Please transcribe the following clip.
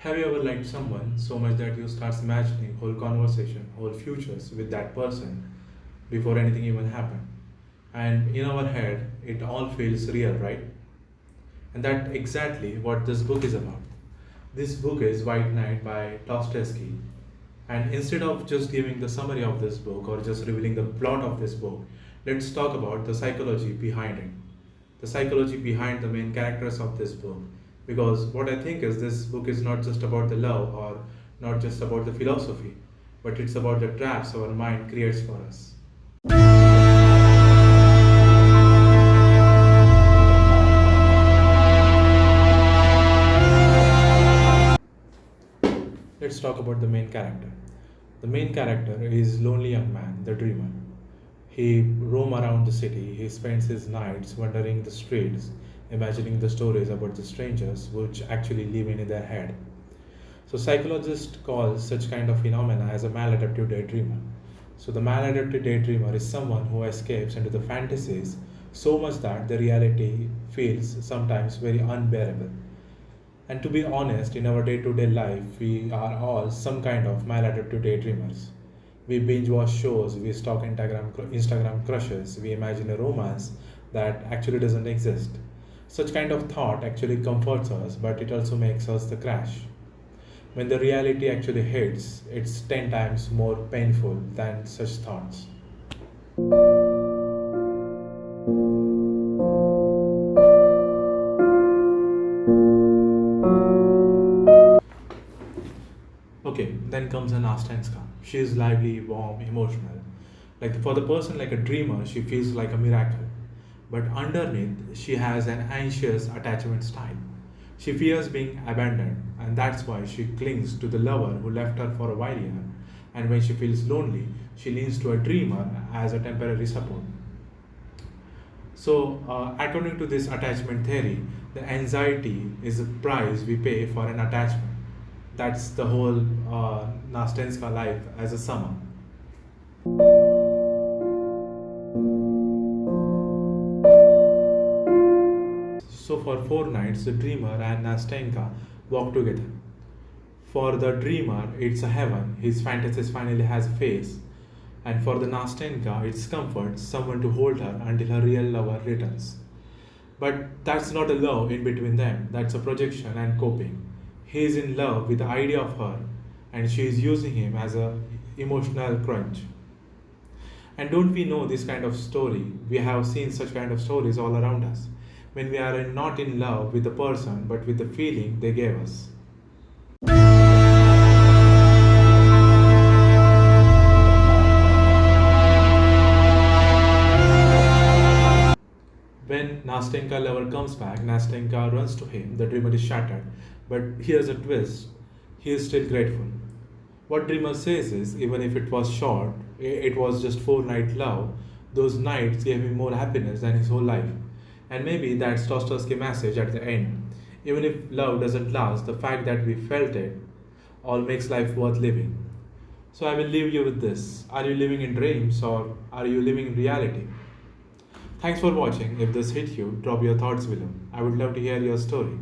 Have you ever liked someone so much that you start imagining whole conversation, whole futures with that person before anything even happened? And in our head, it all feels real, right? And that's exactly what this book is about. This book is White Knight by Dostoevsky. And instead of just giving the summary of this book or just revealing the plot of this book, let's talk about the psychology behind it. The psychology behind the main characters of this book. Because what I think is this book is not just about the love or not just about the philosophy, but it's about the traps our mind creates for us. Let's talk about the main character. The main character is lonely young man, the dreamer. He roam around the city. He spends his nights wandering the streets, imagining the stories about the strangers which actually live in their head. So psychologists call such kind of phenomena as a maladaptive daydreamer. So the maladaptive daydreamer is someone who escapes into the fantasies so much that the reality feels sometimes very unbearable. And to be honest, in our day to day life, we are all some kind of maladaptive daydreamers. We binge watch shows, we stalk Instagram crushes, we imagine a romance that actually doesn't exist. Such kind of thought actually comforts us, but it also makes us the crash. When the reality actually hits, it's 10 times more painful than such thoughts. Okay, then comes an Nastenka. She is lively, warm, emotional. Like for the person like a dreamer, she feels like a miracle. But underneath, she has an anxious attachment style. She fears being abandoned, and that's why she clings to the lover who left her for a while here. And when she feels lonely, she leans to a dreamer as a temporary support. So, according to this attachment theory, the anxiety is the price we pay for an attachment. That's the whole Nastenska life as a summer. So, for 4 nights, the dreamer and Nastenka walk together. For the dreamer, it's a heaven, his fantasies finally has a face. And for the Nastenka, it's comfort, someone to hold her until her real lover returns. But that's not a love in between them, that's a projection and coping. He is in love with the idea of her, and she is using him as a emotional crutch. And don't we know this kind of story? We have seen such kind of stories all around us. When we are not in love with the person, but with the feeling they gave us. When Nastenka lover comes back, Nastenka runs to him. The dreamer is shattered. But here's a twist. He is still grateful. What dreamer says is, even if it was short, it was just 4 night love, those nights gave him more happiness than his whole life. And maybe that's Dostoevsky message at the end. Even if love doesn't last, the fact that we felt it all makes life worth living. So I will leave you with this. Are you living in dreams or are you living in reality? Thanks for watching. If this hit you, drop your thoughts below. I would love to hear your story.